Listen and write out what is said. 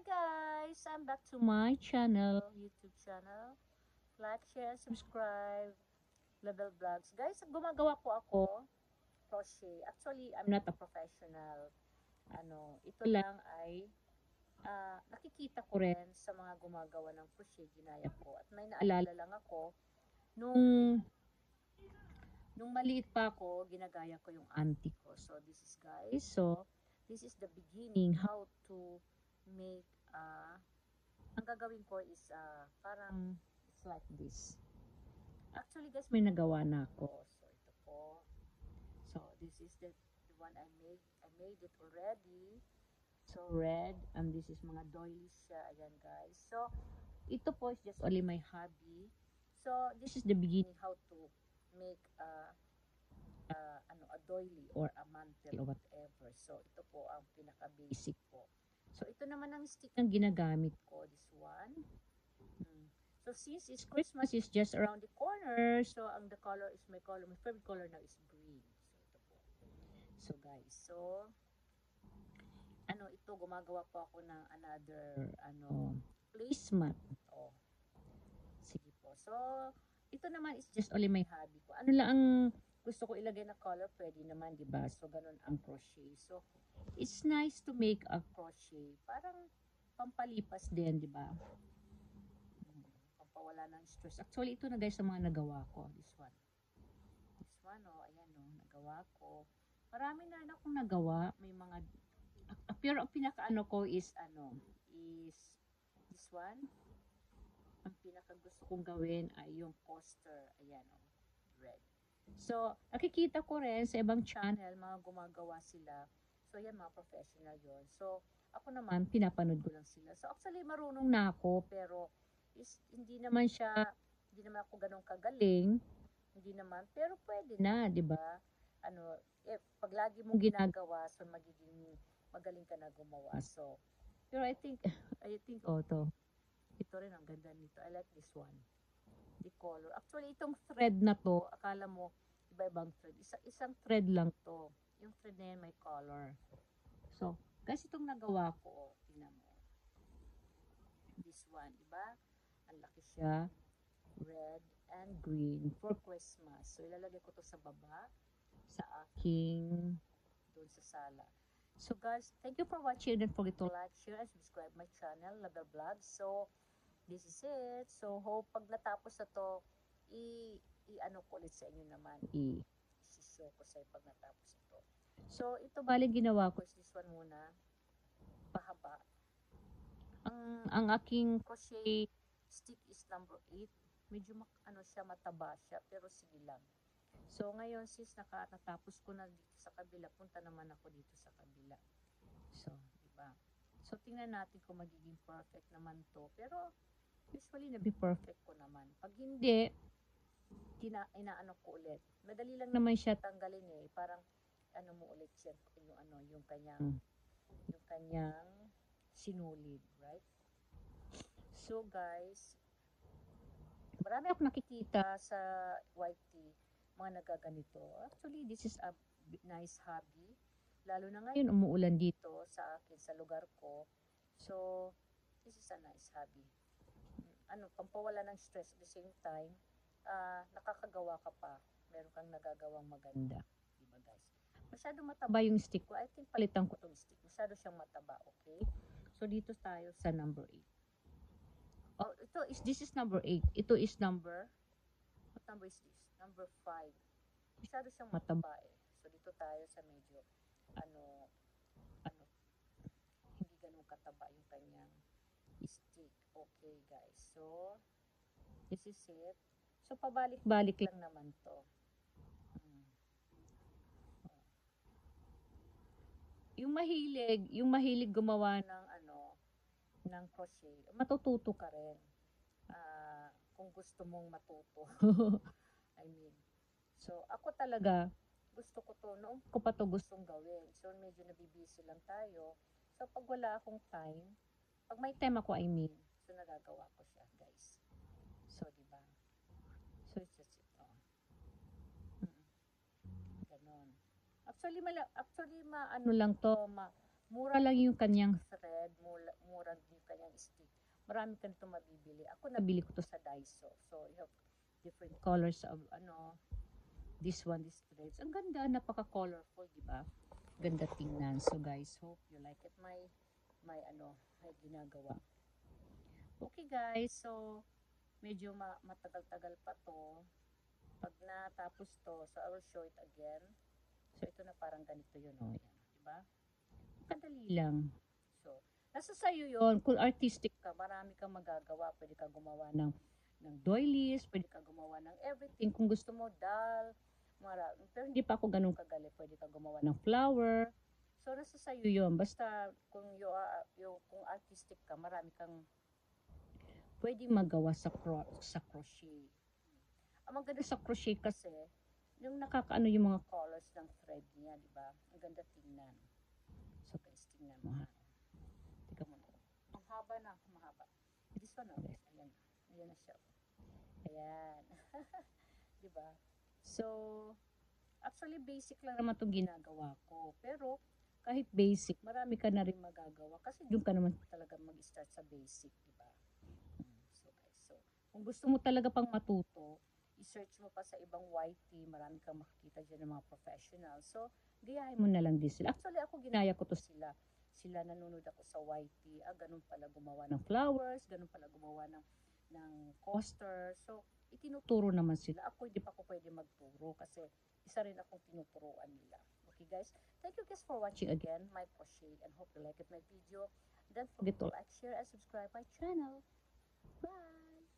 guys! I'm back to my channel, YouTube channel. Like, share, subscribe, Level Vlogs. Guys, gumagawa po ako crochet. Actually, I'm not a professional. Ito lang ay nakikita ko rin sa mga gumagawa ng crochet, ginaya ko. At may naalala lang ako, nung maliit pa ako, ginagaya ko yung auntie ko. So, this is guys. So, this is the beginning, how to make ang gagawin ko is parang it's like this. Actually guys, may nagawa na ako. So ito po. So this is the one I made. I made it already. So red, and this is mga doilies siya. Ayan guys. So ito po is just only my hobby. So this is the beginning how to make a doily or a mantle or whatever. So ito po ang pinaka basic po. So, ito naman ang stick ang ginagamit ko. This one. So, since it's Christmas is just around the corner, so, the color is my favorite color now is green. So, ito po. So, guys. So, ito, gumagawa po ako ng another, placemat. Oh. Sige po. So, ito naman is just only my hobby ko. Ano lang ang gusto ko ilagay na color, pwede naman, di ba? So, ganun ang crochet. So, it's nice to make a crochet. Parang pampalipas din, di ba? Pampawala ng stress. Actually, ito na guys sa mga nagawa ko. This one. This one, oh, ayan, oh, nagawa ko. Marami na rin akong nagawa. May mga, pero ang pinaka-ano ko is this one. Ang pinaka-gusto kong gawin ay yung poster. Ayan, oh, red. So, nakikita ko rin sa ibang channel, mga gumagawa sila. So, yan, mga professional yon. So, ako naman, pinapanood ko lang sila. So, actually, marunong na ako, pero hindi naman ako ganun kagaling. Hindi naman, pero pwede na, di ba? Pag lagi mong ginagawa, so magaling ka na gumawa. So, pero I think, ito rin, ang ganda nito. I like this one. The color. Actually, itong thread na to, akala mo, iba-ibang thread. Isang thread lang to. Yung thread na yan may color. So, guys, itong nagawa ko, tingnan mo. This one, diba? Ang laki siya. Red and green for Christmas. So, ilalagay ko to sa baba, sa aking, doon sa sala. So, guys, thank you for watching. Don't forget to like, share, and subscribe my channel, Level Vlogs. So, this is it. So, hope pag natapos na to, i-ano ko ulit sa inyo naman. I-show ko sa pag natapos ito. So, ito bali ginawa ko is this one muna. Pahaba. Ang aking crochet stick is number 8. Medyo siya, mataba siya. Pero sige lang. So, ngayon sis, natapos ko na dito sa kabila. Punta naman ako dito sa kabila. So, diba? So, tingnan natin kung magiging perfect naman to. Pero, usually, perfect ko naman. Pag hindi, inaano ko ulit. Madali lang naman siya tanggalin eh. Parang, mo ulit siya, yung kanyang sinulid, right? So, guys, marami akong nakikita sa YT, mga nagaganito. Actually, this is a nice hobby. Lalo na ngayon, umuulan dito sa akin, sa lugar ko. So, this is a nice hobby. Pampawala ng stress at the same time, nakakagawa ka pa. Meron kang nagagawang maganda. Diba guys? Masyado mataba yung stick ko. I think palitan ko tong stick. Masyado siyang mataba, okay? So, dito tayo sa number 8. Oh, this is number 8. Ito is number, what number is this? Number 5. Masyado siyang mataba eh. So, dito tayo sa medyo, hindi ganun kataba yung kanyang stick. Okay, guys. So, this is it. So, pabalik-balik lang naman to. Yung mahilig gumawa ng ng crochet, matututo ka rin. Kung gusto mong matuto. I mean, so ako talaga, gusto ko to, noong ko pa to gustong gawin. So, medyo nabibisi lang tayo. So, pag wala akong time, pag may time ako, so nagagawa ko siya, guys. So, diba? So, it's just ito. Ganon. Actually, maano lang to, mura lang yung kanyang thread, mura marami ka nito mabibili. Ako nabili ko to sa Daiso. So, you have different colors of this threads. Ang ganda, napaka-colorful, di ba? Ganda tingnan. So guys, hope you like it. May ginagawa. Okay guys, so medyo matagal-tagal pa to. Pag natapos to, so I will show it again. So ito na parang ganito yun, oh. Yan, di ba? Kadali lang. So, nasa sayo yun. Kung artistic ka, marami kang magagawa. Pwede ka gumawa ng doilies, pwede ka gumawa ng everything. Kung gusto mo, pero hindi pa ako ganun kagaling. Pwede ka gumawa ng flower. So, nasa sayo yun. Basta, kung kung artistic ka, marami kang pwede magawa sa crochet. Ang maganda sa crochet kasi, yung nakakaano yung mga colors ng thread niya, di ba? Ang ganda tingnan. So guys, tingnan mo ha. Tika mo na. Ang haba na, mahaba. This one, oh guys, ayan. Ayan na siya. Ayan. Di ba? So, actually basic lang naman itong ginagawa ko. Pero, kahit basic, marami ka na rin magagawa. Kasi doon ka naman talaga mag-start sa basic, di ba? So guys, so, kung gusto mo talaga pang matuto, i-search mo pa sa ibang YT, marami kang makikita dyan ng mga professional. So, gayahin mo na lang din sila. Actually, ako ginaya ko to sila. Sila nanonood ako sa YT. Ganun pala gumawa ng flowers, ganun pala gumawa ng coaster. So, itinuturo naman sila. Ako, hindi pa ako pwede magturo kasi isa rin akong tinuturuan nila. Okay, guys? Thank you guys for watching again my crochet and hope you like it my video. Don't forget to like, share, and subscribe my channel. Bye!